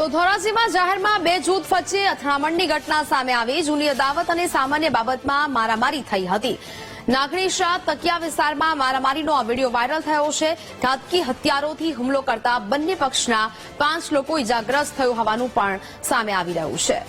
તો ધોરાજીમાં જાહેરમાં બે જૂથ વચ્ચે અથડામણની ઘટના સામે આવી. જૂની અદાવત અને સામાન્ય બાબતમાં મારામારી થઈ હતી. નાગણી શાહ તકિયા વિસ્તારમાં મારામારીનો આ વિડીયો વાયરલ થયો છે. ઘાતકી હથિયારોથી હુમલો કરતા બંને પક્ષના 5 લોકો ઇજાગ્રસ્ત થયું હોવાનું પણ સામે આવી રહ્યું છે.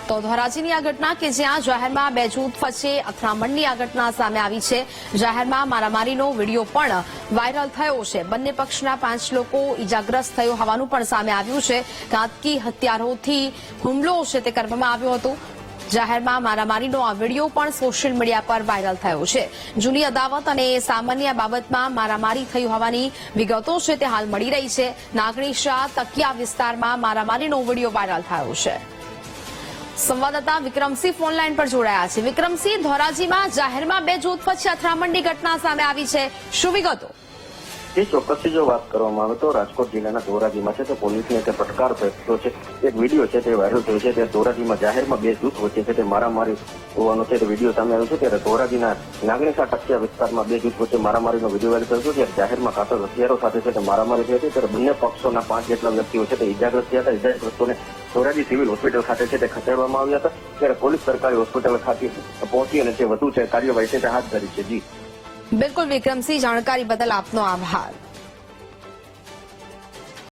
તો ધોરાજીની આ ઘટના કે જ્યાં જાહેરમાં બે જૂથ વચ્ચે અથડામણની આ ઘટના સામે આવી છે. જાહેરમાં મારામારીનો વિડીયો પણ વાયરલ થયો છે. બંને પક્ષના 5 લોકો ઇજાગ્રસ્ત થયો હોવાનું પણ સામે આવ્યું છે. ઘાતકી હથિયારોથી હુમલો છે તે કરવામાં આવ્યો હતો. જાહેરમાં મારામારીનો આ વિડીયો પણ સોશિયલ મીડિયા પર વાયરલ થયો છે. જૂની અદાવત અને સામાન્ય બાબતમાં મારામારી થઈ હોવાની વિગતો છે તે હાલ મળી રહી છે. નાગણી શાહ તકિયા વિસ્તારમાં મારામારીનો વિડીયો વાયરલ થયો છે. સંવાદદાતા વિક્રમસિંહ ફોનલાઈન પર જોડાયા છે. વિક્રમસિંહ, ધોરાજીમાં જાહેરમાં બે જૂથ વચ્ચે અથડામણની ઘટના સામે આવી છે, શું વિગતો? જે ચોક્કસથી જો વાત કરવામાં આવે તો રાજકોટ જિલ્લાના ધોરાજીમાં છે તે પોલીસને તે ફટકાર ફેંક્યો છે. એક વિડીયો છે તે વાયરલ થયો છે. તે ધોરાજીમાં જાહેરમાં બે જૂથ વચ્ચે છે તે મારામારી હોવાનો છે તે વિડીયો સામે આવ્યો છે. ત્યારે ધોરાજીના નાગણી શાહ તકિયા વિસ્તારમાં બે જૂથ વચ્ચે મારામારીનો વિડીયો વાયરલ થયો છે. ત્યારે જાહેરમાં કાતર હથિયારો સાથે છે તે મારામારી થઈ હતી. ત્યારે બંને પક્ષોના 5 જેટલા વ્યક્તિઓ છે તે ઇજાગ્રસ્ત થયા હતા. ઇજાગ્રસ્તોને ધોરાજી સિવિલ હોસ્પિટલ ખાતે છે તે ખસેડવામાં આવ્યા હતા. ત્યારે પોલીસ સરકારી હોસ્પિટલ ખાતે પહોંચી અને તે વધુ છે કાર્યવાહી છે તે હાથ ધરી છે. જી બિલકુલ વિક્રમસિંહ, જાણકારી બદલ આપનો આભાર.